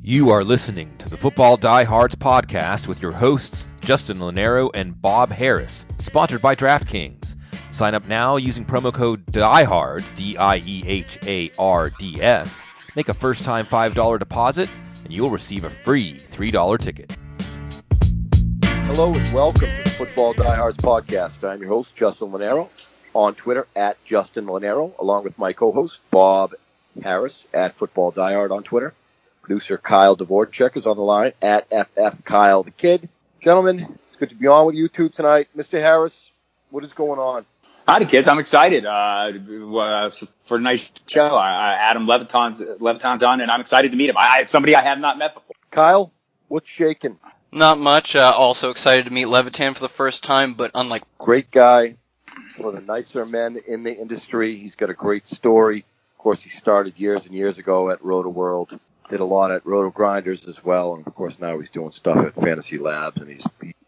You are listening to the Football Diehards podcast with your hosts, Justin Lonero and Bob Harris, sponsored by DraftKings. Sign up now using promo code Diehards, DIEHARDS. Make a first-time $5 deposit, and you'll receive a free $3 ticket. Hello and welcome to the Football Diehards podcast. I'm your host, Justin Lonero, on Twitter at Justin Lonero, along with my co-host, Bob Harris, at Football Diehard on Twitter. Producer Kyle Dvorchak is on the line at FF Kyle the Kid. Gentlemen, it's good to be on with you two tonight. Mr. Harris, what is going on? Howdy, kids. I'm excited for a nice show. Adam Levitan's on, and I'm excited to meet him. It's somebody I have not met before. Kyle, what's shaking? Not much. Also excited to meet Levitan for the first time, but unlike... Great guy, one of the nicer men in the industry. He's got a great story. Of course, he started years and years ago at Roto World. Did a lot at Roto Grinders as well, and of course now he's doing stuff at Fantasy Labs, and he's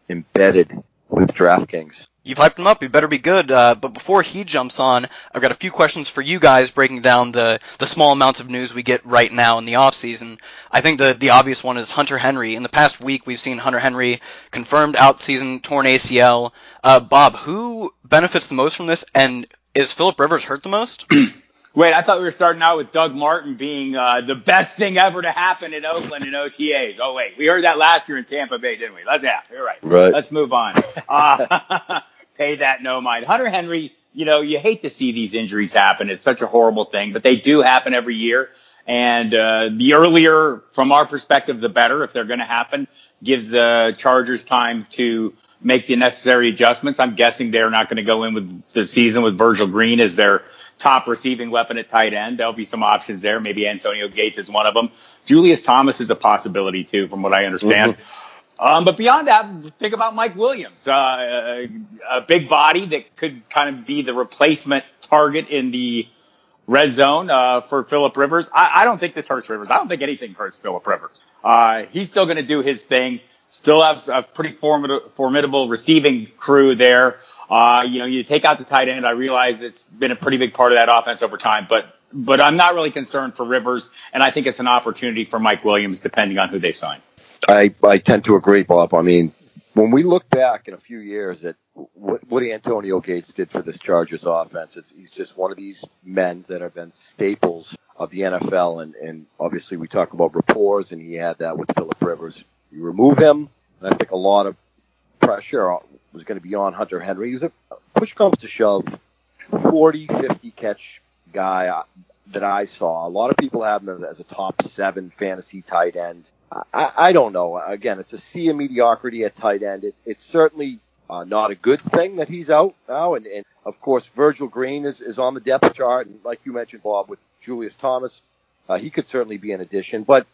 embedded with DraftKings. You've hyped him up. He better be good. But before he jumps on, I've got a few questions for you guys breaking down the small amounts of news we get right now in the offseason. I think the obvious one is Hunter Henry. In the past week, we've seen Hunter Henry confirmed out-season torn ACL. Bob, who benefits the most from this, and is Phillip Rivers hurt the most? Wait, I thought we were starting out with Doug Martin being the best thing ever to happen in Oakland in OTAs. Oh, wait, we heard that last year in Tampa Bay, didn't we? You're right. Let's move on. Pay that no mind. Hunter Henry, you hate to see these injuries happen. It's such a horrible thing, but they do happen every year. And the earlier, from our perspective, the better, if they're going to happen. Gives the Chargers time to make the necessary adjustments. I'm guessing they're not going to go in with the season with Virgil Green as their top receiving weapon at tight end. There'll be some options there. Maybe Antonio Gates is one of them. Julius Thomas is a possibility, too, from what I understand. Mm-hmm. But beyond that, think about Mike Williams, a big body that could kind of be the replacement target in the red zone for Phillip Rivers. I don't think this hurts Rivers. I don't think anything hurts Phillip Rivers. He's still going to do his thing. Still have a pretty formidable receiving crew there. You take out the tight end. I realize it's been a pretty big part of that offense over time, but I'm not really concerned for Rivers, and I think it's an opportunity for Mike Williams, depending on who they sign. I tend to agree, Bob. I mean, when we look back in a few years at what Antonio Gates did for this Chargers offense, he's just one of these men that have been staples of the NFL, and obviously we talk about rapport, and he had that with Phillip Rivers. You remove him, and I think a lot of pressure was going to be on Hunter Henry. He was push comes to shove, 40, 50 catch guy that I saw. A lot of people have him as a top 7 fantasy tight end. I don't know. Again, it's a sea of mediocrity at tight end. It's certainly not a good thing that he's out now. And of course, Virgil Green is on the depth chart. And like you mentioned, Bob, with Julius Thomas, he could certainly be an addition. But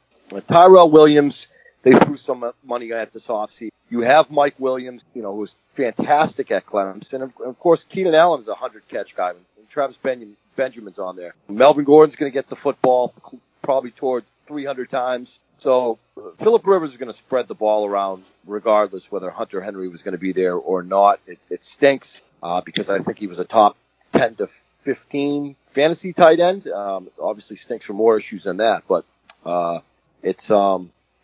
Tyrell Williams, they threw some money at this offseason. You have Mike Williams, who's fantastic at Clemson. And of course, Keenan Allen's a 100-catch guy. And Travis Benjamin's on there. Melvin Gordon's going to get the football probably toward 300 times. So Phillip Rivers is going to spread the ball around regardless whether Hunter Henry was going to be there or not. It stinks because I think he was a top 10 to 15 fantasy tight end. Obviously stinks for more issues than that, but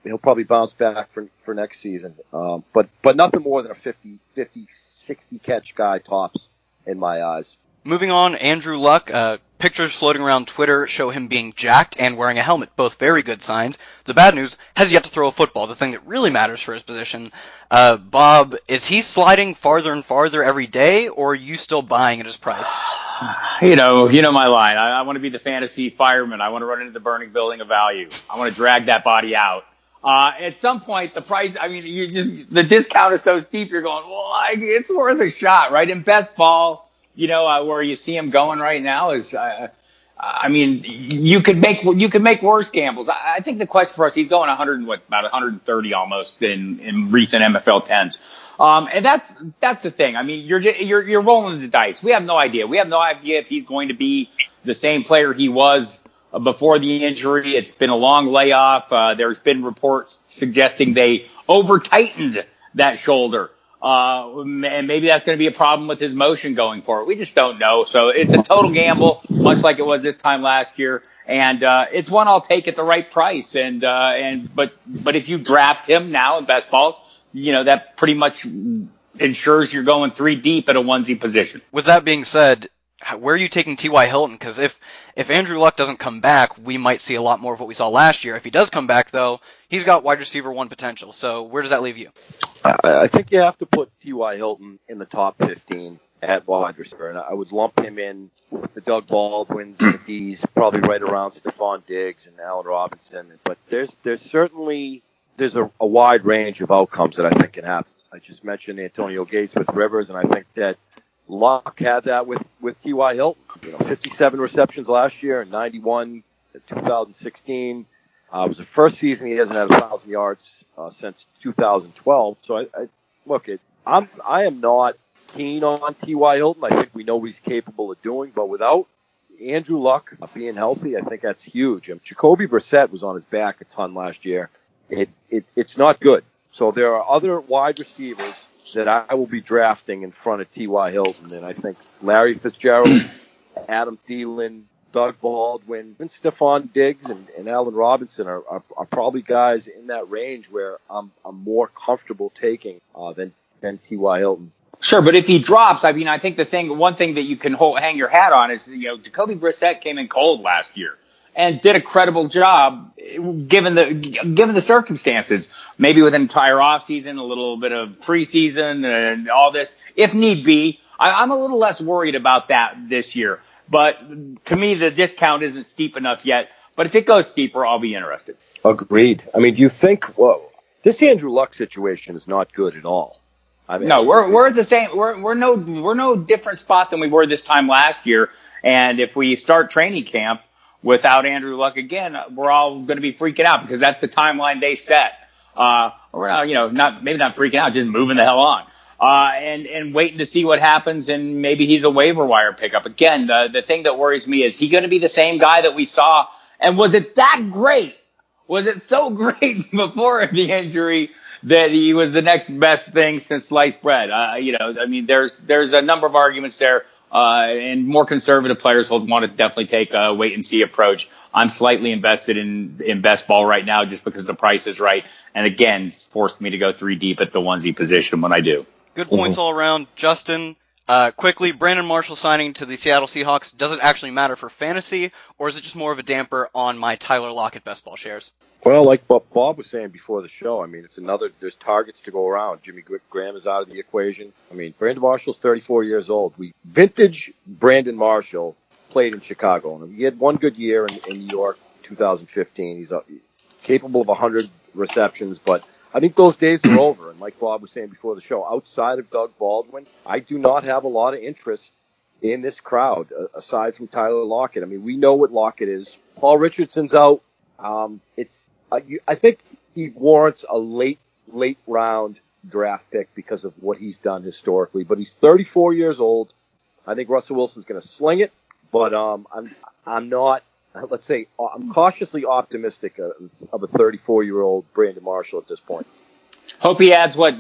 he'll probably bounce back for next season. But nothing more than a 50, 60 catch guy tops in my eyes. Moving on, Andrew Luck. Pictures floating around Twitter show him being jacked and wearing a helmet, both very good signs. The bad news, has yet to throw a football, the thing that really matters for his position. Bob, is he sliding farther and farther every day, or are you still buying at his price? You know my line. I want to be the fantasy fireman. I want to run into the burning building of value. I want to drag that body out. At some point, the price, the discount is so steep, you're going, it's worth a shot, right? In best ball, where you see him going right now is, you could make worse gambles. I think the question for us, he's going about 130 almost in recent MFL 10s. And that's the thing. I mean, you're rolling the dice. We have no idea. We have no idea if he's going to be the same player he was before the injury. It's been a long layoff. There's been reports suggesting they over-tightened that shoulder. And maybe that's going to be a problem with his motion going forward. We just don't know. So it's a total gamble, much like it was this time last year. And it's one I'll take at the right price. But if you draft him now in best balls, that pretty much ensures you're going 3 deep at a onesie position. With that being said, where are you taking T.Y. Hilton? Because if Andrew Luck doesn't come back, we might see a lot more of what we saw last year. If he does come back, though, he's got wide receiver 1 potential. So where does that leave you? I think you have to put T.Y. Hilton in the top 15 at wide receiver, and I would lump him in with the Doug Baldwins and the D's, probably right around Stephon Diggs and Allen Robinson. But there's a wide range of outcomes that I think can happen. I just mentioned Antonio Gates with Rivers, and I think that Luck had that with T.Y. Hilton. 57 receptions last year and 91 in 2016. It was the first season he hasn't had 1,000 yards since 2012. So I am not keen on T.Y. Hilton. I think we know what he's capable of doing, but without Andrew Luck being healthy, I think that's huge. Jacoby Brissett was on his back a ton last year. It's not good. So there are other wide receivers that I will be drafting in front of T.Y. Hilton, and I think Larry Fitzgerald, Adam Thielen, Doug Baldwin, and Stephon Diggs and Allen Robinson are probably guys in that range where I'm more comfortable taking than T.Y. Hilton. Sure, but if he drops, I think one thing that you can hang your hat on is Jacoby Brissett came in cold last year and did a credible job given the circumstances. Maybe with an entire offseason, a little bit of preseason, and all this, if need be. I'm a little less worried about that this year. But to me, the discount isn't steep enough yet. But if it goes steeper, I'll be interested. Agreed. Do you think this Andrew Luck situation is not good at all? No, we're at the same. We're no different spot than we were this time last year. And if we start training camp without Andrew Luck again, we're all going to be freaking out because that's the timeline they set. We're not freaking out, just moving the hell on. And waiting to see what happens, and maybe he's a waiver wire pickup. Again, the thing that worries me is he going to be the same guy that we saw, and was it that great? Was it so great before the injury that he was the next best thing since sliced bread? There's a number of arguments there, and more conservative players will want to definitely take a wait-and-see approach. I'm slightly invested in best ball right now just because the price is right, and again, it's forced me to go 3 deep at the onesie position when I do. Good points all around. Justin, quickly, Brandon Marshall signing to the Seattle Seahawks, does it actually matter for fantasy, or is it just more of a damper on my Tyler Lockett best ball shares? Well, like what Bob was saying before the show, there's targets to go around. Jimmy Graham is out of the equation. Brandon Marshall's 34 years old. Vintage Brandon Marshall played in Chicago, and he had one good year in New York, 2015. He's capable of 100 receptions, but I think those days are over. And like Bob was saying before the show, outside of Doug Baldwin, I do not have a lot of interest in this crowd, aside from Tyler Lockett. We know what Lockett is. Paul Richardson's out. I think he warrants a late round draft pick because of what he's done historically. But he's 34 years old. I think Russell Wilson's going to sling it. But I'm not. Let's say I'm cautiously optimistic of a 34-year-old Brandon Marshall at this point. Hope he adds what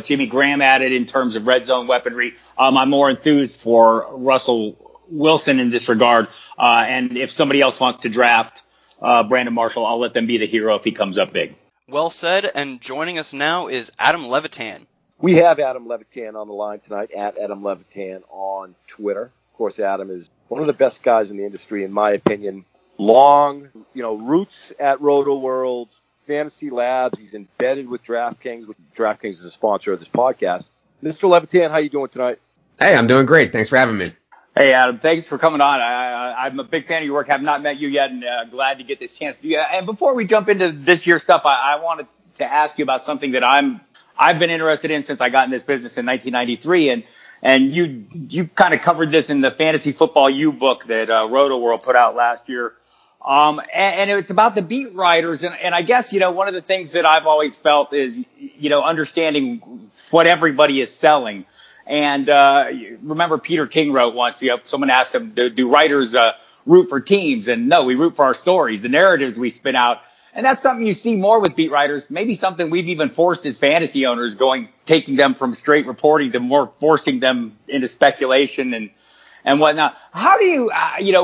Jimmy Graham added in terms of red zone weaponry. I'm more enthused for Russell Wilson in this regard. And if somebody else wants to draft Brandon Marshall, I'll let them be the hero if he comes up big. Well said. And joining us now is Adam Levitan. We have Adam Levitan on the line tonight at Adam Levitan on Twitter. Of course, Adam is one of the best guys in the industry, in my opinion. Long, roots at Roto World, Fantasy Labs. He's embedded with DraftKings. DraftKings is a sponsor of this podcast. Mr. Levitan, how you doing tonight? Hey, I'm doing great. Thanks for having me. Hey, Adam, thanks for coming on. I'm a big fan of your work. Have not met you yet, and glad to get this chance to do that. And before we jump into this year's stuff, I wanted to ask you about something that I've been interested in since I got in this business in 1993, and you kind of covered this in the Fantasy Football U book that Roto World put out last year. And it's about the beat writers. And I guess, one of the things that I've always felt is, understanding what everybody is selling. And remember Peter King wrote once, someone asked him, do writers root for teams? And no, we root for our stories, the narratives we spin out. And that's something you see more with beat writers, maybe something we've even forced as fantasy owners, taking them from straight reporting to more forcing them into speculation and whatnot. How do you,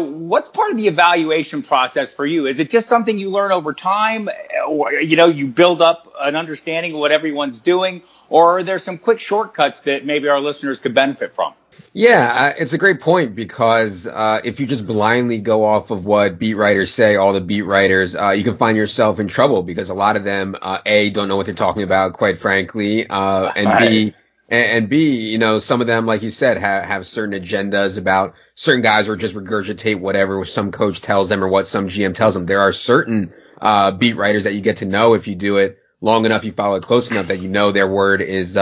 what's part of the evaluation process for you? Is it just something you learn over time, or, you build up an understanding of what everyone's doing, or are there some quick shortcuts that maybe our listeners could benefit from? Yeah, it's a great point because if you just blindly go off of what beat writers say, all the beat writers, you can find yourself in trouble because a lot of them, A, don't know what they're talking about, quite frankly, and B, some of them, like you said, have certain agendas about certain guys or just regurgitate whatever some coach tells them or what some GM tells them. There are certain beat writers that you get to know if you do it long enough, you follow it close enough that you know their word is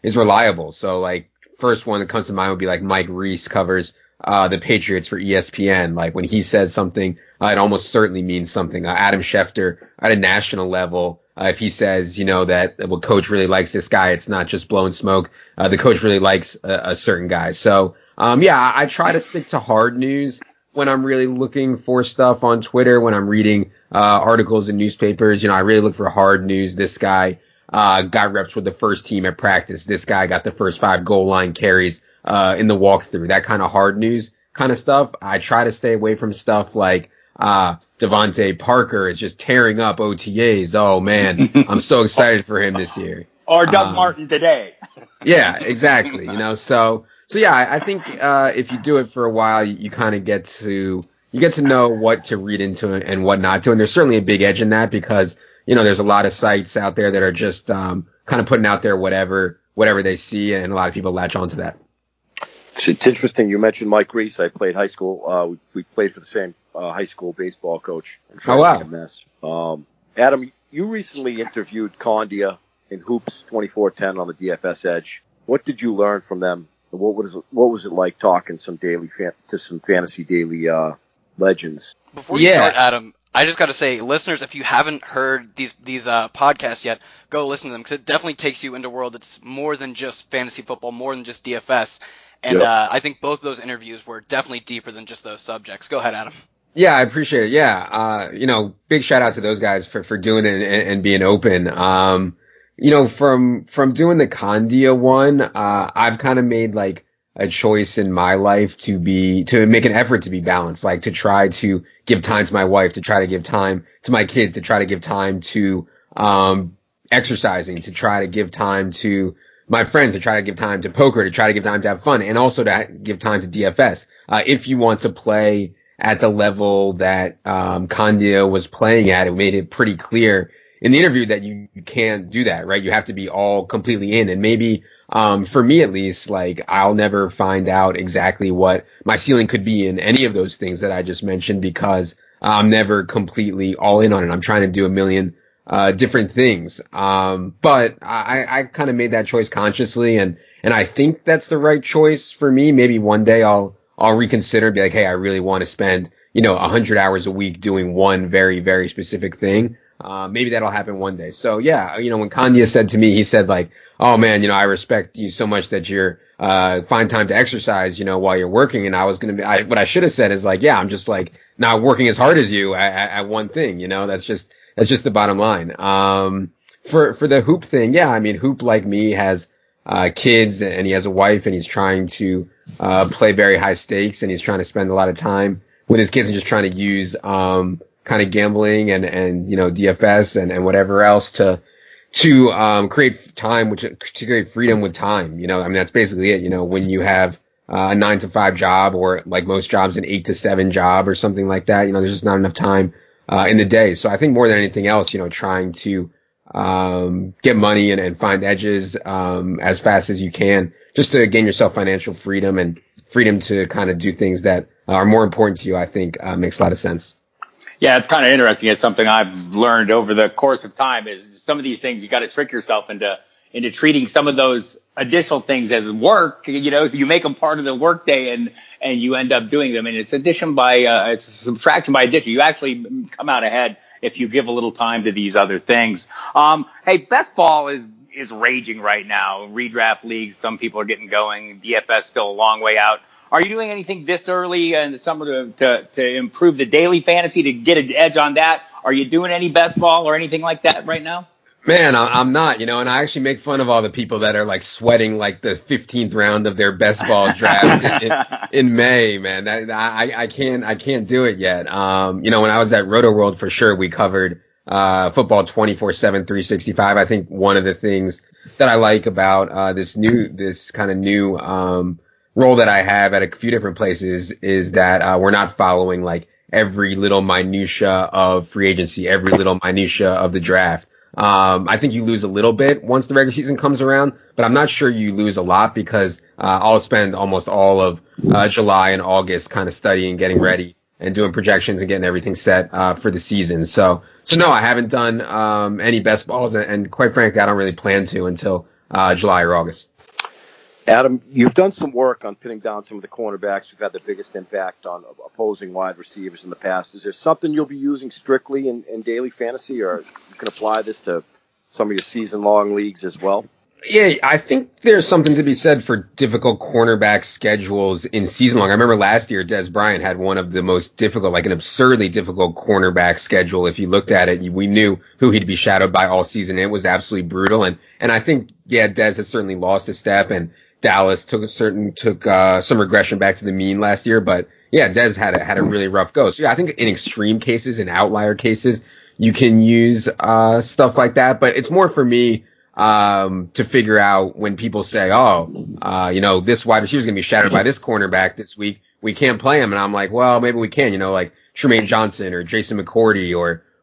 reliable. So like, first one that comes to mind would be like Mike Reese covers the Patriots for ESPN. Like when he says something, it almost certainly means something. Adam Schefter at a national level, if he says, that coach really likes this guy, it's not just blowing smoke. The coach really likes a certain guy. So, I try to stick to hard news when I'm really looking for stuff on Twitter, when I'm reading articles in newspapers. I really look for hard news. This guy got reps with the first team at practice. This guy got the first 5 goal line carries in the walkthrough. That kind of hard news kind of stuff. I try to stay away from stuff like Devontae Parker is just tearing up OTAs. Oh man, I'm so excited for him this year. Or Doug Martin today. Yeah, exactly. So yeah, I think if you do it for a while, you kind of get to know what to read into and what not to. And there's certainly a big edge in that because there's a lot of sites out there that are just kind of putting out there whatever they see, and a lot of people latch onto that. It's interesting. You mentioned Mike Reese. I played high school. We played for the same high school baseball coach. Oh, wow. Adam, you recently interviewed Condia in Hoops 2410 on the DFS Edge. What did you learn from them? What was it like talking some fantasy daily legends? Before you start, Adam, I just got to say, listeners, if you haven't heard these podcasts yet, go listen to them because it definitely takes you into a world that's more than just fantasy football, more than just DFS. And I think both of those interviews were definitely deeper than just those subjects. Go ahead, Adam. Yeah, I appreciate it. Yeah, big shout out to those guys for doing it and being open. From doing the Condia one, I've kind of made like a choice in my life to make an effort to be balanced, like to try to give time to my wife, to try to give time to my kids, to try to give time to exercising, to try to give time to my friends, to try to give time to poker, to try to give time to have fun, and also to give time to DFS. If you want to play at the level that Condia was playing at, it made it pretty clear in the interview that you can't do that, right? You have to be all completely in. And maybe for me at least, like I'll never find out exactly what my ceiling could be in any of those things that I just mentioned because I'm never completely all in on it. I'm trying to do a million different things. But I kind of made that choice consciously, and I think that's the right choice for me. Maybe one day I'll reconsider and be like, hey, I really want to spend, 100 hours a week doing one very, very specific thing. Maybe that'll happen one day. So yeah, when Kanye said to me, he said like, oh man, I respect you so much that you're, find time to exercise, while you're working. And I was going to be, what I should have said is like, yeah, I'm just like not working as hard as you at one thing, that's just the bottom line. For the Hoop thing, yeah, I mean, Hoop like me has, kids and he has a wife and he's trying to, play very high stakes and he's trying to spend a lot of time with his kids and just trying to use, kind of gambling and DFS and whatever else to create time, to create freedom with time. I mean, that's basically it. When you have a 9-to-5 job or like most jobs, an 8-to-7 job or something like that, there's just not enough time in the day. So I think more than anything else, trying to get money and find edges as fast as you can just to gain yourself financial freedom and freedom to kind of do things that are more important to you, I think makes a lot of sense. Yeah, it's kind of interesting. It's something I've learned over the course of time is some of these things you got to trick yourself into treating some of those additional things as work, so you make them part of the workday and you end up doing them. And it's it's subtraction by addition. You actually come out ahead if you give a little time to these other things. Hey, best ball is raging right now. Redraft leagues, some people are getting going. DFS still a long way out. Are you doing anything this early in the summer to improve the daily fantasy, to get an edge on that? Are you doing any best ball or anything like that right now? Man, I'm not, and I actually make fun of all the people that are like sweating like the 15th round of their best ball drafts in May, man. I can't do it yet. When I was at Roto World, for sure, we covered football 24/7, 365. I think one of the things that I like about this kind of new role that I have at a few different places is that we're not following like every little minutia of free agency, every little minutia of the draft. I think you lose a little bit once the regular season comes around, but I'm not sure you lose a lot because I'll spend almost all of July and August kind of studying, getting ready, and doing projections and getting everything set for the season. So no, I haven't done any best balls, and quite frankly, I don't really plan to until July or August. Adam, you've done some work on pinning down some of the cornerbacks who've had the biggest impact on opposing wide receivers in the past. Is there something you'll be using strictly in daily fantasy, or you can apply this to some of your season-long leagues as well? Yeah, I think there's something to be said for difficult cornerback schedules in season long. I remember last year, Des Bryant had one of the most difficult, like an absurdly difficult cornerback schedule. If you looked at it, we knew who he'd be shadowed by all season. It was absolutely brutal. And I think, yeah, Des has certainly lost a step, and Dallas took some regression back to the mean last year, but yeah, Des had a really rough go. So yeah, I think in extreme cases, in outlier cases, you can use stuff like that. But it's more for me to figure out when people say, this wide receiver is gonna be shadowed by this cornerback this week, we can't play him, and I'm like, well, maybe we can. Like Tremaine Johnson or Jason McCourty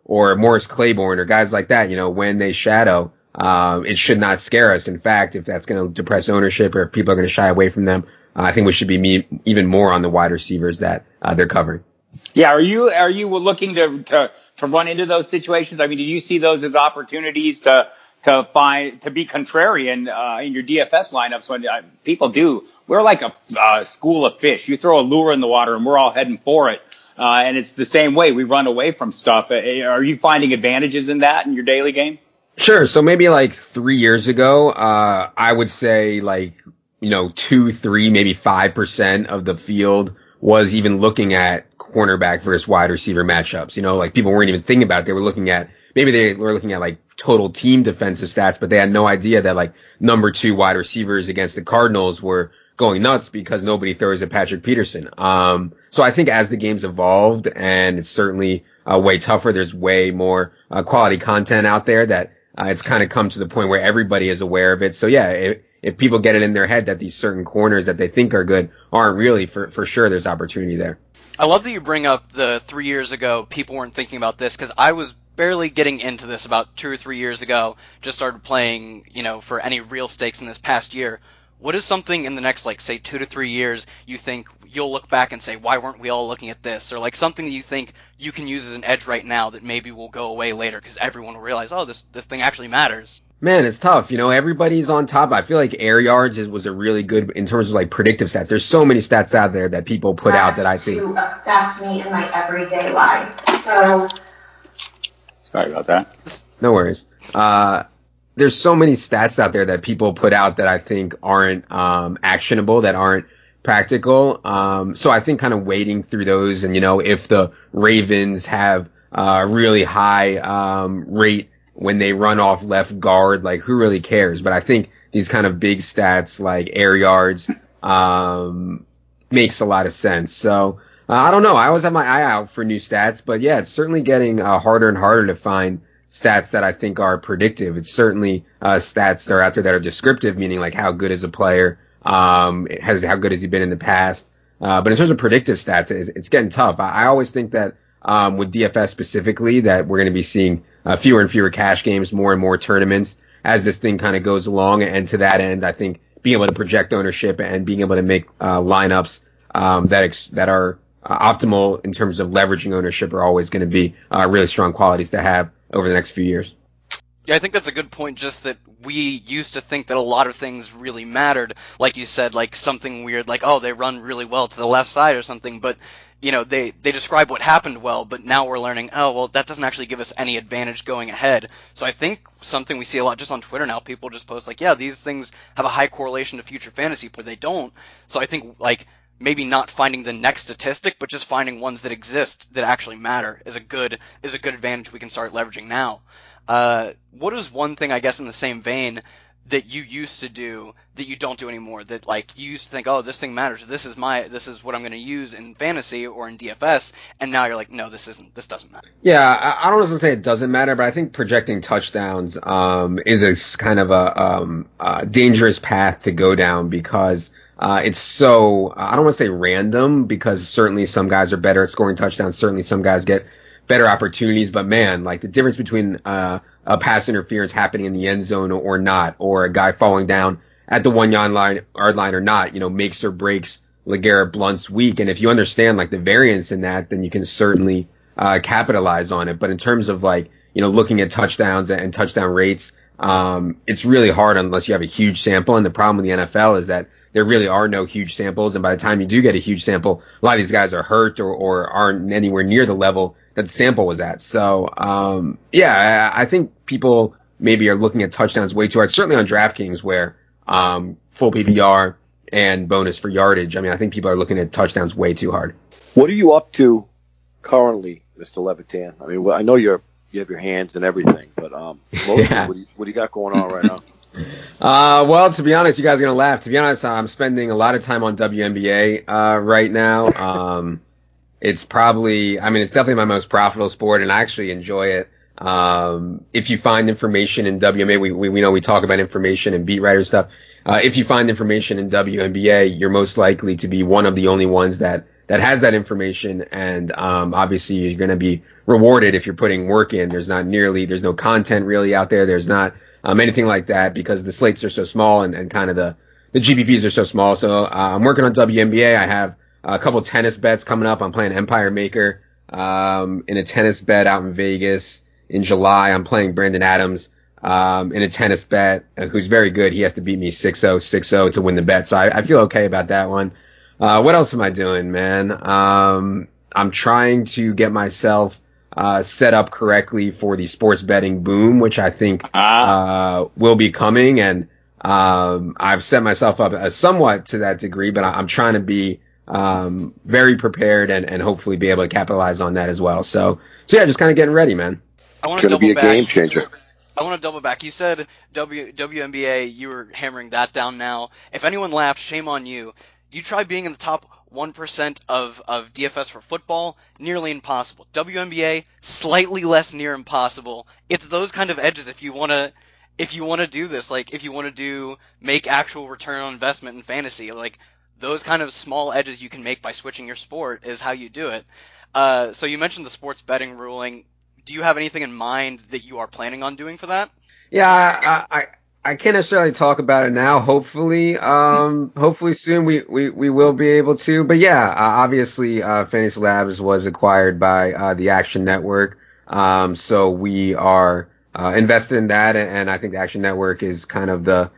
or Morris Claiborne or guys like that. When they shadow. It should not scare us. In fact, if that's going to depress ownership or if people are going to shy away from them, I think we should be even more on the wide receivers that they're covering. Yeah, are you looking to run into those situations? I mean, do you see those as opportunities to be contrarian in your DFS lineups when people do? We're like a school of fish. You throw a lure in the water and we're all heading for it. And it's the same way. We run away from stuff. Are you finding advantages in that in your daily game? Sure. So maybe like 3 years ago, I would say 2, 3, maybe 5% of the field was even looking at cornerback versus wide receiver matchups. People weren't even thinking about it. They were looking at like total team defensive stats, but they had no idea that like number 2 wide receivers against the Cardinals were going nuts because nobody throws at Patrick Peterson. So I think as the game's evolved and it's certainly way tougher, there's way more quality content out there that it's kind of come to the point where everybody is aware of it. So yeah, if people get it in their head that these certain corners that they think are good aren't really, for sure there's opportunity there. I love that you bring up the 3 years ago people weren't thinking about this, because I was barely getting into this about 2 or 3 years ago, just started playing, for any real stakes in this past year. What is something in the next, say 2 to 3 years you think you'll look back and say, why weren't we all looking at this? Or something that you think you can use as an edge right now that maybe will go away later because everyone will realize, this thing actually matters. Man, it's tough. Everybody's on top. I feel like air yards was a really good in terms of predictive stats. There's so many stats out there that people put out that I think to affect me in my everyday life. So sorry about that. No worries. There's so many stats out there that people put out that I think aren't actionable, that aren't practical. So I think kind of wading through those, and if the Ravens have a really high rate when they run off left guard, who really cares? But I think these kind of big stats like air yards makes a lot of sense. So I don't know. I always have my eye out for new stats, but yeah, it's certainly getting harder and harder to find stats that I think are predictive. It's certainly stats that are out there that are descriptive, meaning how good is a player, how good has he been in the past. But in terms of predictive stats, it's getting tough. I always think that with DFS specifically, that we're going to be seeing fewer and fewer cash games, more and more tournaments as this thing kind of goes along. And to that end, I think being able to project ownership and being able to make lineups that are optimal in terms of leveraging ownership are always going to be really strong qualities to have over the next few years. Yeah, I think that's a good point, just that we used to think that a lot of things really mattered. Like you said, something weird, they run really well to the left side or something, but, they describe what happened well, but now we're learning, that doesn't actually give us any advantage going ahead. So I think something we see a lot just on Twitter now, people just post these things have a high correlation to future fantasy, but they don't. So I think, maybe not finding the next statistic, but just finding ones that exist that actually matter is a good advantage we can start leveraging now. What is one thing, I guess, in the same vein that you used to do that you don't do anymore? That like you used to think, oh, this thing matters. This is what I'm going to use in fantasy or in DFS, and now you're like, no, this doesn't matter. Yeah, I don't want to say it doesn't matter, but I think projecting touchdowns is a kind of a dangerous path to go down because it's so I don't want to say random because certainly some guys are better at scoring touchdowns. Certainly some guys get better opportunities, but man, like the difference between a pass interference happening in the end zone or not, or a guy falling down at the 1 yard line or not, makes or breaks LeGarrette Blount's week. And if you understand like the variance in that, then you can certainly capitalize on it. But in terms of like, looking at touchdowns and touchdown rates, it's really hard unless you have a huge sample. And the problem with the NFL is that there really are no huge samples. And by the time you do get a huge sample, a lot of these guys are hurt or aren't anywhere near the level that the sample was at. So, I think people maybe are looking at touchdowns way too hard, certainly on DraftKings where full PPR and bonus for yardage. I mean, I think people are looking at touchdowns way too hard. What are you up to currently, Mr. Levitan? I mean, I know you have your hands and everything, but mostly, what do you got going on right now? Well, to be honest, you guys are going to laugh. To be honest, I'm spending a lot of time on WNBA right now. It's definitely my most profitable sport, and I actually enjoy it. If you find information in WNBA, we know we talk about information and beat writer stuff. If you find information in WNBA, you're most likely to be one of the only ones that has that information, and obviously you're going to be rewarded if you're putting work in. There's no content really out there. There's not anything like that because the slates are so small and kind of the GPPs are so small. So I'm working on WNBA. I have a couple tennis bets coming up. I'm playing Empire Maker in a tennis bet out in Vegas. In July, I'm playing Brandon Adams in a tennis bet, who's very good. He has to beat me 6-0, 6-0 to win the bet. So I feel okay about that one. What else am I doing, man? I'm trying to get myself set up correctly for the sports betting boom, which I think will be coming. And I've set myself up somewhat to that degree, but I'm trying to be very prepared and hopefully be able to capitalize on that as well. So yeah, just kind of getting ready, man. It's going to be a game changer. I want to double back. You said WNBA, you were hammering that down now. If anyone laughed, shame on you. You try being in the top 1% of DFS for football, nearly impossible. WNBA, slightly less near impossible. It's those kind of edges if you want to do this, like if you want to make actual return on investment in fantasy, like those kind of small edges you can make by switching your sport is how you do it. So you mentioned the sports betting ruling. Do you have anything in mind that you are planning on doing for that? Yeah, I can't necessarily talk about it now. Hopefully soon we will be able to. But yeah, obviously, Fantasy Labs was acquired by the Action Network. So we are invested in that, and I think the Action Network is kind of the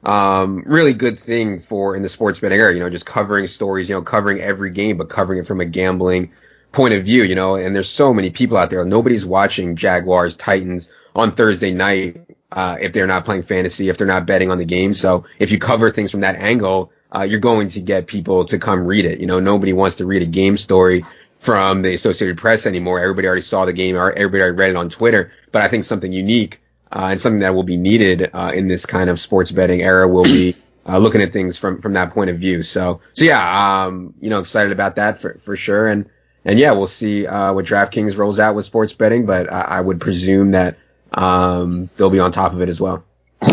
really good thing in the sports betting area. Just covering stories, covering every game, but covering it from a gambling point of view. And there's so many people out there. Nobody's watching Jaguars Titans on Thursday night if they're not playing fantasy, if they're not betting on the game. So if you cover things from that angle, you're going to get people to come read it. Nobody wants to read a game story from the Associated Press anymore. Everybody already saw the game, or everybody already read it on Twitter. But I think something unique and something that will be needed in this kind of sports betting era will be looking at things from that point of view. So yeah, excited about that for sure. And yeah, we'll see what DraftKings rolls out with sports betting, but I would presume that they'll be on top of it as well.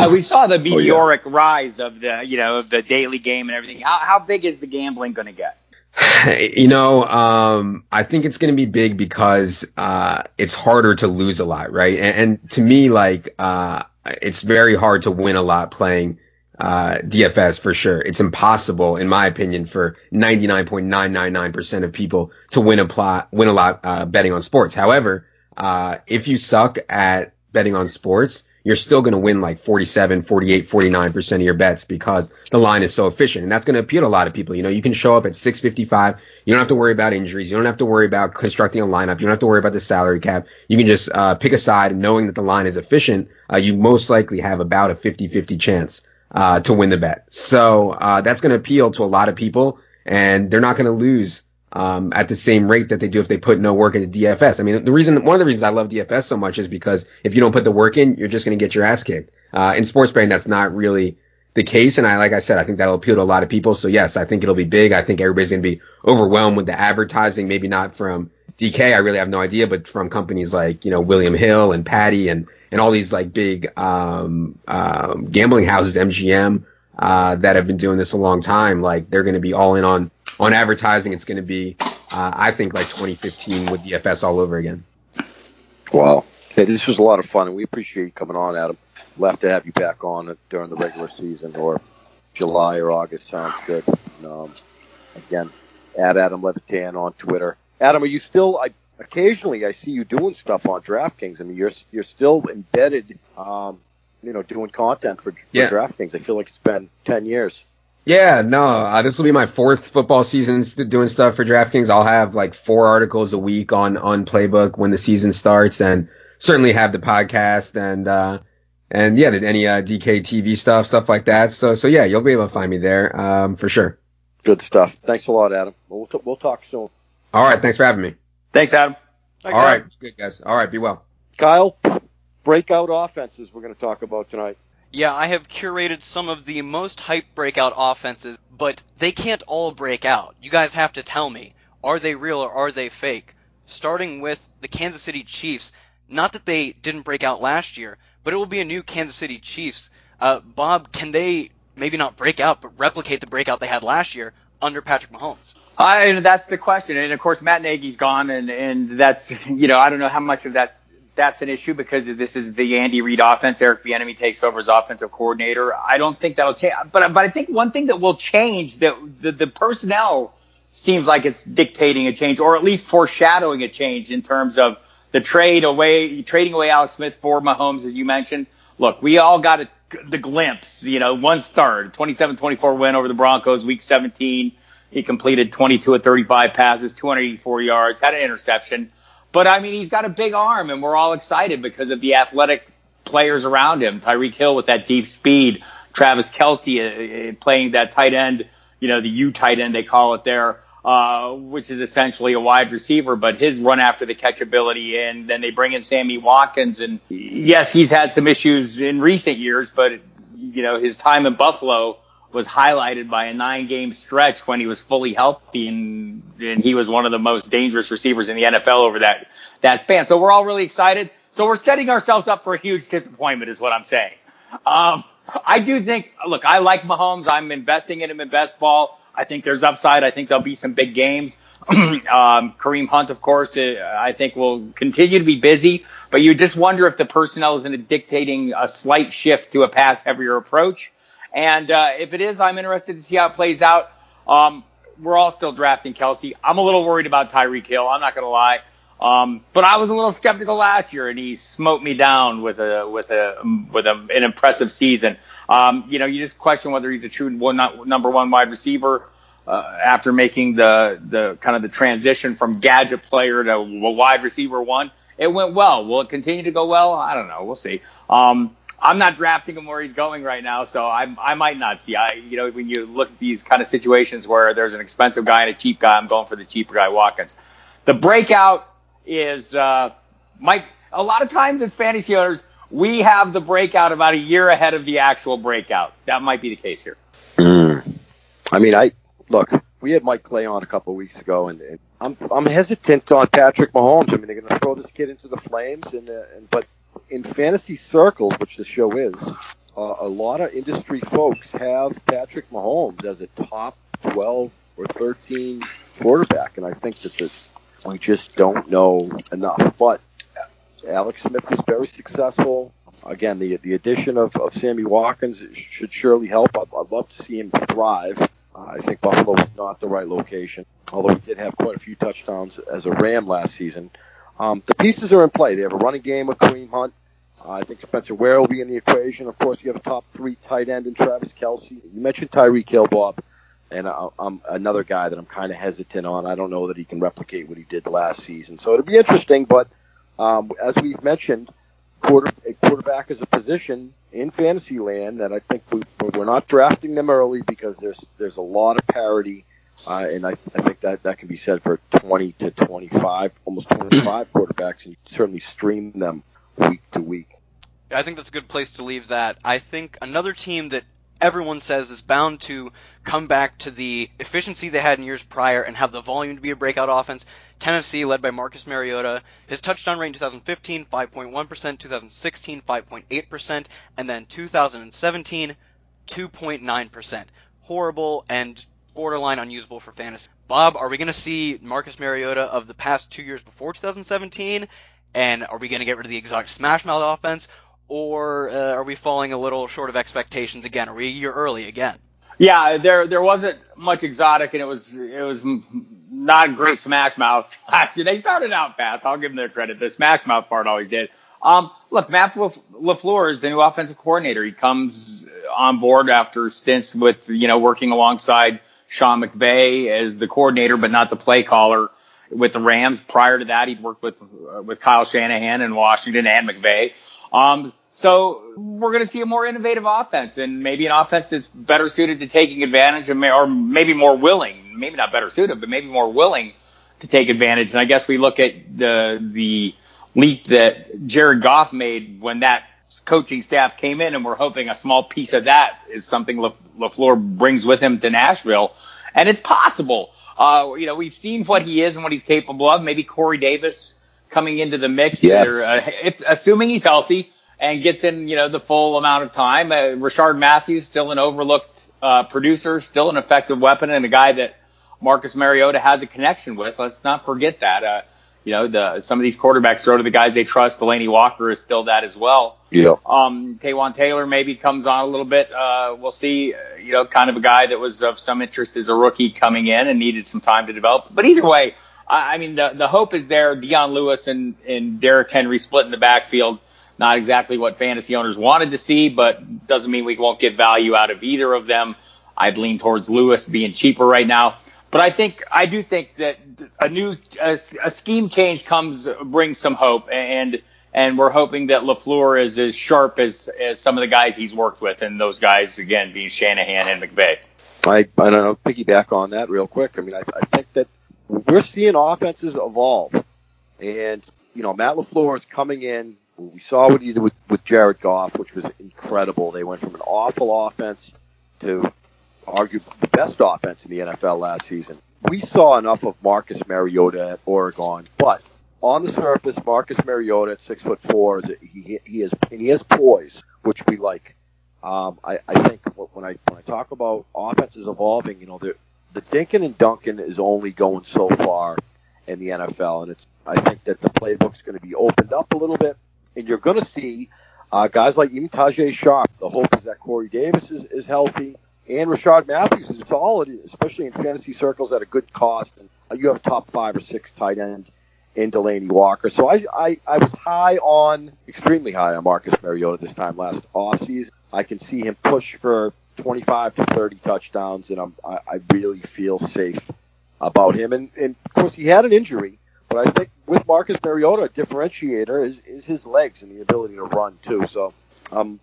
We saw the meteoric rise of the daily game and everything. How big is the gambling going to get? I think it's going to be big because it's harder to lose a lot, right? And to me, it's very hard to win a lot playing DFS for sure. It's impossible, in my opinion, for 99.999% of people to win a lot betting on sports. However, if you suck at betting on sports, you're still going to win like 47, 48, 49% of your bets because the line is so efficient. And that's going to appeal to a lot of people. You can show up at 655. You don't have to worry about injuries. You don't have to worry about constructing a lineup. You don't have to worry about the salary cap. You can just pick a side, knowing that the line is efficient. You most likely have about a 50-50 chance to win the bet. So that's going to appeal to a lot of people. and they're not going to lose at the same rate that they do if they put no work into DFS. I mean, one of the reasons I love DFS so much is because if you don't put the work in, you're just going to get your ass kicked. In sports betting, that's not really the case, and like I said, I think that'll appeal to a lot of people. So yes, I think it'll be big. I think everybody's going to be overwhelmed with the advertising. Maybe not from DK, I really have no idea, but from companies like William Hill and Patty and all these like big gambling houses, MGM, that have been doing this a long time. Like they're going to be all in on advertising. It's going to be, I think, like 2015 with DFS all over again. Wow. Hey, this was a lot of fun, and we appreciate you coming on, Adam. We'll have to have you back on during the regular season, or July or August. Sounds good. Again, at Adam Levitan on Twitter. Adam, are you still? Occasionally I see you doing stuff on DraftKings. I mean, you're still embedded, doing content for DraftKings. I feel like it's been 10 years. Yeah, no, this will be my fourth football season doing stuff for DraftKings. I'll have like 4 articles a week on Playbook when the season starts, and certainly have the podcast and any DK TV stuff like that. So yeah, you'll be able to find me there for sure. Good stuff. Thanks a lot, Adam. We'll talk soon. All right, thanks for having me. Thanks, Adam. All right, good guys. All right, be well. Kyle, breakout offenses we're going to talk about tonight. Yeah, I have curated some of the most hyped breakout offenses, but they can't all break out. You guys have to tell me, are they real or are they fake? Starting with the Kansas City Chiefs. Not that they didn't break out last year, but it will be a new Kansas City Chiefs. Bob, can they maybe not break out, but replicate the breakout they had last year under Patrick Mahomes? That's the question. And, of course, Matt Nagy's gone, and that's, I don't know how much of that's an issue because this is the Andy Reid offense. Eric Bieniemy takes over as offensive coordinator. I don't think that'll change. But I think one thing that will change, that the personnel seems like it's dictating a change, or at least foreshadowing a change in terms of the trading away Alex Smith for Mahomes, as you mentioned. Look, we all got the glimpse, one start, 27-24 win over the Broncos, week 17. He completed 22 of 35 passes, 284 yards, had an interception. But, I mean, he's got a big arm, and we're all excited because of the athletic players around him. Tyreek Hill with that deep speed, Travis Kelce playing that tight end, the U tight end they call it there, which is essentially a wide receiver, but his run after the catch ability. And then they bring in Sammy Watkins. And, yes, he's had some issues in recent years, but, his time in Buffalo was highlighted by a 9-game stretch when he was fully healthy, and he was one of the most dangerous receivers in the NFL over that span. So we're all really excited. So we're setting ourselves up for a huge disappointment is what I'm saying. I do think, look, I like Mahomes. I'm investing in him in best ball. I think there's upside. I think there'll be some big games. Kareem Hunt, of course, I think will continue to be busy, but you just wonder if the personnel isn't dictating a slight shift to a pass-heavier approach. And if it is, I'm interested to see how it plays out. We're all still drafting Kelce. I'm a little worried about Tyreek Hill. I'm not going to lie. But I was a little skeptical last year, and he smote me down with an impressive season. You just question whether he's a true number one wide receiver after making the kind of the transition from gadget player to wide receiver one. It went well. Will it continue to go well? I don't know. We'll see. I'm not drafting him where he's going right now, so I might not see. When you look at these kind of situations where there's an expensive guy and a cheap guy, I'm going for the cheaper guy, Watkins. The breakout is a lot of times as fantasy owners, we have the breakout about a year ahead of the actual breakout. That might be the case here. I mean, look, we had Mike Clay on a couple of weeks ago, and I'm hesitant on Patrick Mahomes. I mean, they're going to throw this kid into the flames, but in fantasy circles, which the show is, a lot of industry folks have Patrick Mahomes as a top 12 or 13 quarterback, and I think that we just don't know enough. But Alex Smith was very successful. Again, the addition of Sammy Watkins should surely help. I'd love to see him thrive. I think Buffalo was not the right location, although he did have quite a few touchdowns as a Ram last season. The pieces are in play. They have a running game with Kareem Hunt. I think Spencer Ware will be in the equation. Of course, you have a top 3 tight end in Travis Kelce. You mentioned Tyreek Hill, Bob, and I'm another guy that I'm kind of hesitant on. I don't know that he can replicate what he did last season. So it'll be interesting, but as we've mentioned, a quarterback is a position in fantasy land that I think we're not drafting them early because there's a lot of parity And I think that can be said for 20 to 25, almost 25 quarterbacks, and you certainly stream them week to week. I think that's a good place to leave that. I think another team that everyone says is bound to come back to the efficiency they had in years prior and have the volume to be a breakout offense, Tennessee, led by Marcus Mariota. His touchdown rate in 2015, 5.1%, 2016, 5.8%, and then 2017, 2.9%. Horrible and borderline unusable for fantasy. Bob, are we going to see Marcus Mariota of the past 2 years before 2017? And are we going to get rid of the exotic smash mouth offense? Or are we falling a little short of expectations again? Are we a year early again? Yeah, there wasn't much exotic, and it was not great smash mouth. Actually, they started out fast. I'll give them their credit. The smash mouth part always did. Look, Matt LaFleur is the new offensive coordinator. He comes on board after stints with working alongside Sean McVay as the coordinator, but not the play caller with the Rams. Prior to that, he'd worked with Kyle Shanahan in Washington and McVay. So we're going to see a more innovative offense, and maybe an offense that's better suited to taking advantage of, or maybe more willing, maybe not better suited, but maybe more willing to take advantage. And I guess we look at the leap that Jared Goff made when that coaching staff came in, and we're hoping a small piece of that is something LaFleur brings with him to Nashville. And it's possible. We've seen what he is and what he's capable of. Maybe Corey Davis coming into the mix, assuming he's healthy and gets in, the full amount of time. Rashard Matthews, still an overlooked producer, still an effective weapon, and a guy that Marcus Mariota has a connection with. Let's not forget that. Some of these quarterbacks throw to the guys they trust. Delaney Walker is still that as well. Yeah. Taywan Taylor maybe comes on a little bit. We'll see. Kind of a guy that was of some interest as a rookie coming in and needed some time to develop. But either way, the hope is there. Dion Lewis and Derrick Henry split in the backfield. Not exactly what fantasy owners wanted to see, but doesn't mean we won't get value out of either of them. I'd lean towards Lewis being cheaper right now. But I do think that a scheme change brings some hope, and we're hoping that LaFleur is as sharp as some of the guys he's worked with, and those guys, again, being Shanahan and McVay. I don't know, piggyback on that real quick. I think that we're seeing offenses evolve, and, Matt LaFleur is coming in. We saw what he did with Jared Goff, which was incredible. They went from an awful offense to arguably the best offense in the NFL last season. We saw enough of Marcus Mariota at Oregon, but on the surface, Marcus Mariota at 6'4", he has poise, which we like. I think when I talk about offenses evolving, the Dinkin and Duncan is only going so far in the NFL, and I think that the playbook's going to be opened up a little bit. And you're going to see guys like even Tajay Sharp. The hope is that Corey Davis is healthy, and Rashard Matthews is solid, especially in fantasy circles at a good cost. And you have a top 5 or 6 tight end in Delaney Walker. So I was extremely high on Marcus Mariota this time last offseason. I can see him push for 25 to 30 touchdowns, and I really feel safe about him. And of course, he had an injury. But I think with Marcus Mariota, a differentiator is his legs and the ability to run, too. So I'm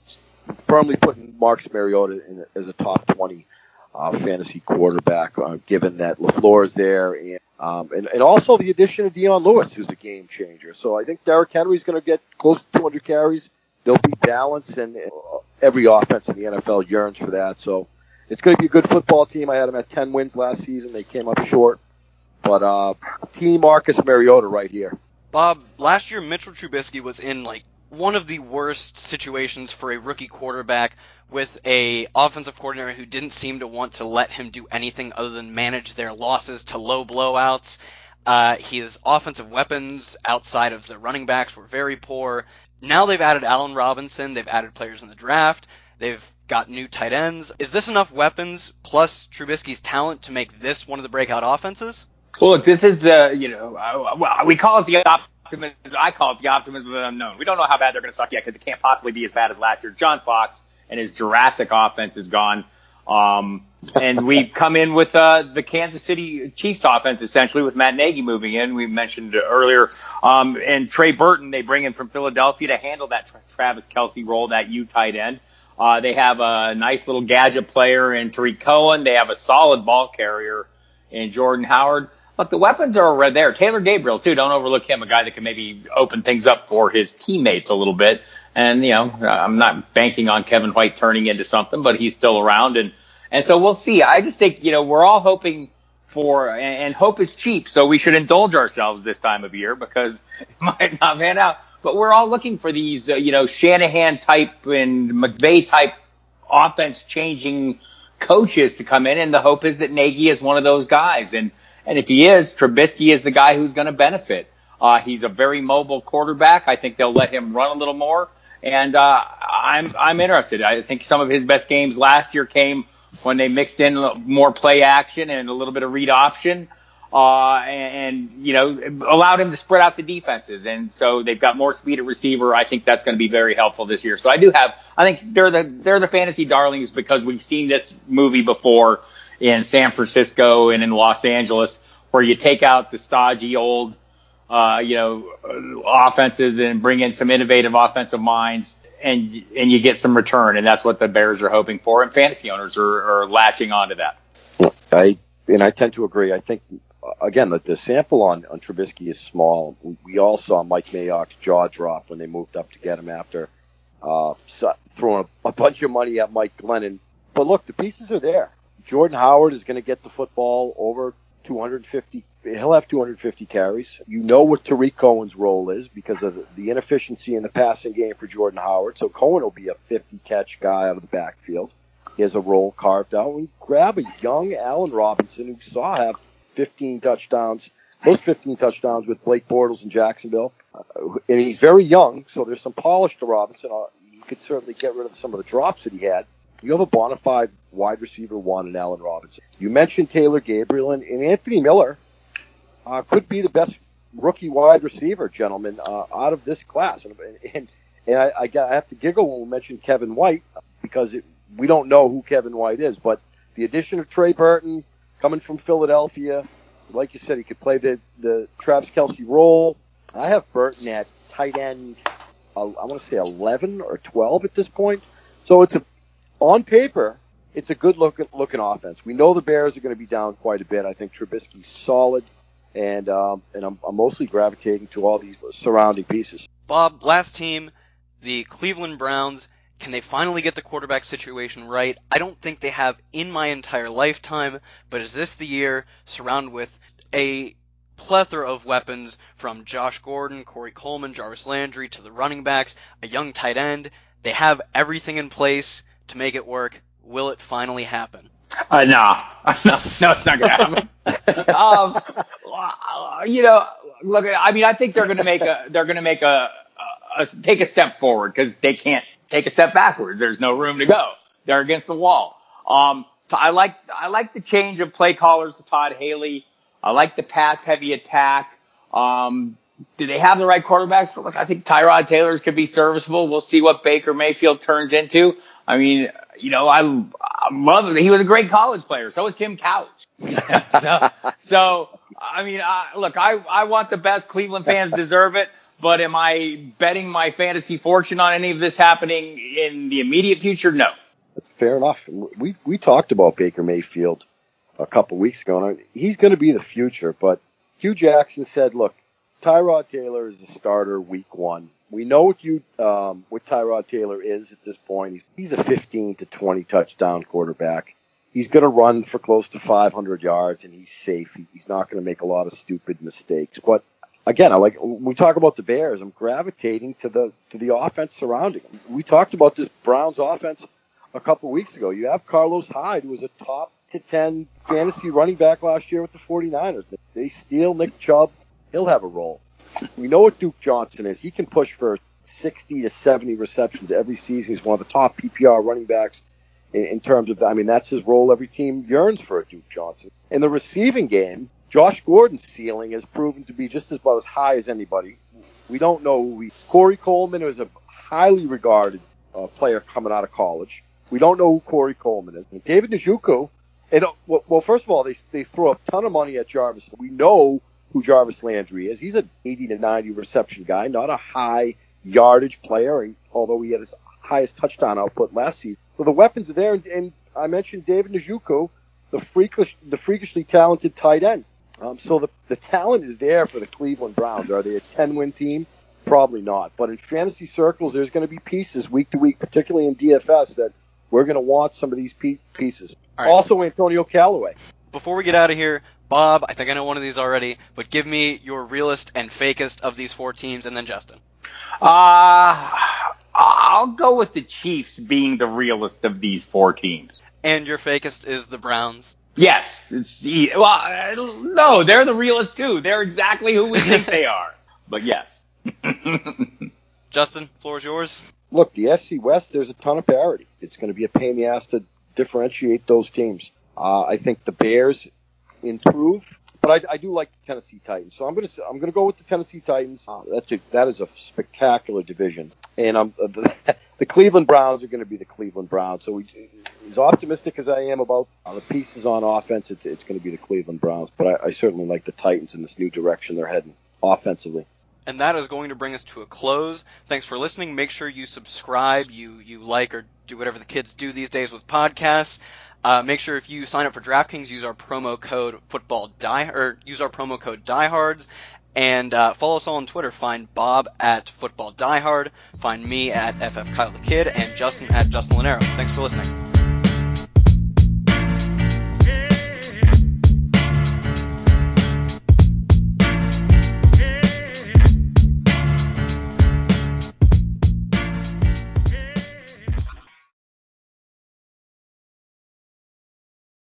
firmly putting Marcus Mariota as a top 20 fantasy quarterback, given that LaFleur is there. And also the addition of Dion Lewis, who's a game changer. So I think Derrick Henry's going to get close to 200 carries. There'll be balance, and every offense in the NFL yearns for that. So it's going to be a good football team. I had them at 10 wins last season. They came up short. But Team Marcus Mariota right here. Bob, last year Mitchell Trubisky was in one of the worst situations for a rookie quarterback, with a offensive coordinator who didn't seem to want to let him do anything other than manage their losses to low blowouts. His offensive weapons outside of the running backs were very poor. Now they've added Allen Robinson. They've added players in the draft. They've got new tight ends. Is this enough weapons plus Trubisky's talent to make this one of the breakout offenses? Well, look, this is we call it the optimism. I call it the optimism of the unknown. We don't know how bad they're going to suck yet because it can't possibly be as bad as last year. John Fox and his Jurassic offense is gone. And we come in with the Kansas City Chiefs offense, essentially, with Matt Nagy moving in. We mentioned earlier. And Trey Burton, they bring in from Philadelphia to handle that Travis Kelce role, that U tight end. They have a nice little gadget player in Tariq Cohen. They have a solid ball carrier in Jordan Howard. Look, the weapons are already there. Taylor Gabriel, too. Don't overlook him, a guy that can maybe open things up for his teammates a little bit. And, I'm not banking on Kevin White turning into something, but he's still around. And so we'll see. I just think, we're all hoping for, and hope is cheap, so we should indulge ourselves this time of year because it might not pan out. But we're all looking for these, Shanahan-type and McVay-type offense-changing coaches to come in, and the hope is that Nagy is one of those guys. And if he is, Trubisky is the guy who's going to benefit. He's a very mobile quarterback. I think they'll let him run a little more, and I'm interested. I think some of his best games last year came when they mixed in more play action and a little bit of read option, and allowed him to spread out the defenses. And so they've got more speed at receiver. I think that's going to be very helpful this year. So I think they're the fantasy darlings because we've seen this movie before in San Francisco and in Los Angeles, where you take out the stodgy old, offenses and bring in some innovative offensive minds, and you get some return, and that's what the Bears are hoping for, and fantasy owners are latching onto that. I tend to agree. I think, again, the sample on Trubisky is small. We all saw Mike Mayock's jaw drop when they moved up to get him after throwing a bunch of money at Mike Glennon. But look, the pieces are there. Jordan Howard is going to get the football over 250. He'll have 250 carries. You know what Tariq Cohen's role is because of the inefficiency in the passing game for Jordan Howard. So Cohen will be a 50-catch guy out of the backfield. He has a role carved out. We grab a young Allen Robinson who saw have 15 touchdowns. Those 15 touchdowns with Blake Bortles in Jacksonville. And he's very young, so there's some polish to Robinson. He could certainly get rid of some of the drops that he had. You have a bona fide wide receiver one in Allen Robinson. You mentioned Taylor Gabriel, and Anthony Miller could be the best rookie wide receiver, gentlemen, out of this class. And I have to giggle when we mention Kevin White because we don't know who Kevin White is. But the addition of Trey Burton coming from Philadelphia, like you said, he could play the Travis Kelce role. I have Burton at tight end, I want to say 11 or 12 at this point. So on paper, it's a good looking offense. We know the Bears are going to be down quite a bit. I think Trubisky's solid, and I'm mostly gravitating to all these surrounding pieces. Bob, last team, the Cleveland Browns. Can they finally get the quarterback situation right? I don't think they have in my entire lifetime, but is this the year, surrounded with a plethora of weapons from Josh Gordon, Corey Coleman, Jarvis Landry, to the running backs, a young tight end? They have everything in place to make it work. Will it finally happen? No, it's not going to happen. Look, I mean, I think they're going to take a step forward because they can't take a step backwards. There's no room to go. They're against the wall. I like the change of play callers to Todd Haley. I like the pass-heavy attack. Do they have the right quarterbacks? Look, I think Tyrod Taylor could be serviceable. We'll see what Baker Mayfield turns into. I mean, I love him. He was a great college player. So was Tim Couch. So I mean, look, I want the best. Cleveland fans deserve it. But am I betting my fantasy fortune on any of this happening in the immediate future? No. That's fair enough. We talked about Baker Mayfield a couple weeks ago, and he's going to be the future. But Hugh Jackson said, look, Tyrod Taylor is the starter week one. We know what Tyrod Taylor is at this point. He's a 15 to 20 touchdown quarterback. He's going to run for close to 500 yards, and he's safe. He's not going to make a lot of stupid mistakes. But again, we talk about the Bears. I'm gravitating to the offense surrounding them. We talked about this Browns offense a couple weeks ago. You have Carlos Hyde, who was a top to 10 fantasy running back last year with the 49ers. They steal Nick Chubb. He'll have a role. We know what Duke Johnson is. He can push for 60 to 70 receptions every season. He's one of the top PPR running backs in terms of, that's his role. Every team yearns for a Duke Johnson. In the receiving game, Josh Gordon's ceiling has proven to be just about as high as anybody. We don't know who Corey Coleman is a highly regarded player coming out of college. We don't know who Corey Coleman is. And David Njoku, well, first of all, they throw a ton of money at Jarvis. We know who Jarvis Landry is. He's an 80 to 90 reception guy, not a high yardage player, although he had his highest touchdown output last season. So the weapons are there, and I mentioned David Njoku. the freakishly talented tight end. So the talent is there for the Cleveland Browns. Are they a 10-win team? Probably not. But in fantasy circles, there's going to be pieces week to week, particularly in DFS, that we're going to want some of these pieces. Right. Also, Antonio Callaway. Before we get out of here, Bob, I think I know one of these already, but give me your realest and fakest of these 4 teams, and then Justin. I'll go with the Chiefs being the realest of these 4 teams. And your fakest is the Browns? Yes. No, they're the realest too. They're exactly who we think they are. But yes. Justin, floor is yours. Look, the FC West, there's a ton of parity. It's going to be a pain in the ass to differentiate those teams. I think the Bears improve, but I do like the Tennessee Titans. So I'm going to go with the Tennessee Titans. That is a spectacular division, and the Cleveland Browns are going to be the Cleveland Browns. So as optimistic as I am about the pieces on offense, it's going to be the Cleveland Browns. But I certainly like the Titans in this new direction they're heading offensively. And that is going to bring us to a close. Thanks for listening. Make sure you subscribe, you like, or do whatever the kids do these days with podcasts. Make sure if you sign up for DraftKings, use our promo code Diehards, and follow us all on Twitter. Find Bob at FootballDiehard, find me at FFKyleTheKid, and Justin at Justin Lonero. Thanks for listening.